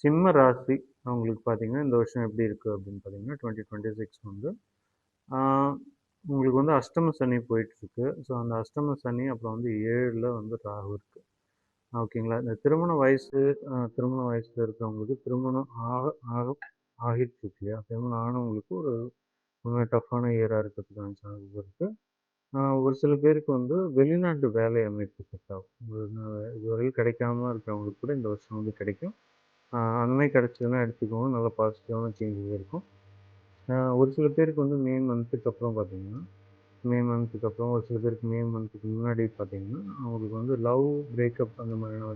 சிம்ம ராசி அவங்களுக்கு பார்த்தீங்கன்னா, இந்த வருஷம் எப்படி இருக்கு அப்படின்னு பார்த்தீங்கன்னா, 2026 வந்து ஆ உங்களுக்கு வந்து அஷ்டம சனி போயிட்டுருக்கு. ஸோ, அந்த அஷ்டம சனி அப்புறம் வந்து 7ல வந்து ராகு இருக்கு. ஓகேங்களா? இந்த திருமண வயசுல இருக்கிறவங்களுக்கு திருமணம் ஆக ஆக ஆகிட்டுருக்கு இல்லையா? திருமணம் ஆனவங்களுக்கு ஒரு கொஞ்சம் டஃப்பான இயரா இருக்கிறதுக்கான சான்சஸ் இருக்கு. ஒரு சில பேருக்கு வந்து வெளிநாட்டு வேலை அமைப்பு செட் ஆகும். இதுவரையும் கிடைக்காம இருக்கிறவங்களுக்கு கூட இந்த வருஷம் வந்து கிடைக்கும். அந்த மாரி கிடைச்சதுன்னா எடுத்துக்கோங்க. நல்ல பாசிட்டிவான சேஞ்சஸ் இருக்கும். ஒரு சில பேருக்கு வந்து மே மந்த்துக்கு அப்புறம் பார்த்தீங்கன்னா, மே மந்த்துக்கு அப்புறம் ஒரு சில பேருக்கு மே மந்த்துக்கு முன்னாடி பார்த்தீங்கன்னா, அவங்களுக்கு வந்து லவ் பிரேக்கப் அந்த மாதிரியான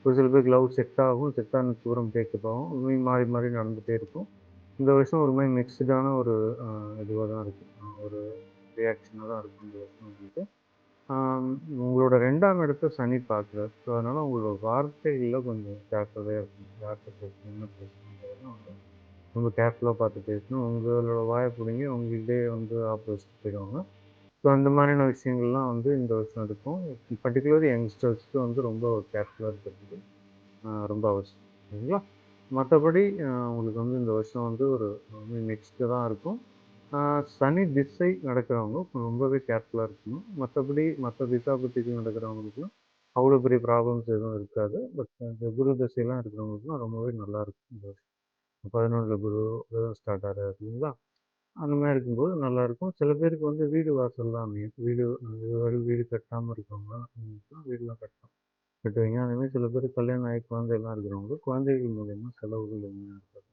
ஒரு சில பேருக்கு லவ் செட் ஆகும். செட் ஆனதுக்கப்புறம் பிரேக்கப் ஆகும். இது மாரி மாறி மாறி நடந்துட்டே இருக்கும். இந்த வருஷம் ஒரு மாரி மிக்ஸ்டான ஒரு அ இதுவா தான் இருக்கும். ஒரு ரியாக்ஷனா தான் இருக்கும் இந்த வருஷம் உங்களுக்கு. ஆம், உங்களோட 2ஆம் இடத்த சனி பார்க்குறார். ஸோ, அதனால உங்களோட வார்த்தைகள்ல கொஞ்சம் ஜாக்கிரதையா இருக்கணும். யார்ட்ட பேசணும், என்ன பேசணுங்கிறதெல்லாம் வந்து ரொம்ப கேர்ஃபுல்லா பார்த்து பேசணும். உங்களோட வாய புடுங்கி உங்கள்ட்டயே வந்து ஆப்போசிட் போயிடுவாங்க. ஸோ, அந்த மாதிரியான விஷயங்கள்லாம் வந்து இந்த வருஷம் இருக்கும். பர்ட்டிகுலர்லி யங்ஸ்டர்ஸ்க்கு வந்து ரொம்ப கேர்ஃபுல்லா இருக்கிறதுக்கு ரொம்ப அவசியம். சரிங்களா? மத்தபடி உங்களுக்கு வந்து இந்த வருஷம் வந்து ஒரு மிக்ஸ்டு தான் இருக்கும். ஆ சனி திசை நடக்கிறவங்க ரொம்பவே கேர்ஃபுல்லா இருக்கணும். மத்தபடி மத்த திசா புத்திகள் நடக்கிறவங்களுக்குலாம் அவ்வளோ பெரிய ப்ராப்ளம்ஸ் எதுவும் இருக்காது. பட் இந்த குரு திசைலாம் இருக்கிறவங்களுக்குலாம் ரொம்பவே நல்லாயிருக்கும் இந்த வருஷம். 11ல குரு ஸ்டார்ட் ஆறாரு இல்லைங்களா? அந்த மாரி இருக்கும்போது நல்லாயிருக்கும். சில பேருக்கு வந்து வீடு வாசல்லாம் அமையும். இதுவரை வீடு கட்டாம இருக்கவங்கலாம் வீடுலாம் கட்டுவீங்க. அதே மாரி சில பேருக்கு கல்யாணம் ஆகி குழந்தைலாம் இருக்கிறவங்க, குழந்தைகள் மூலியமா செலவுகள் எதுவுமே இருக்காது.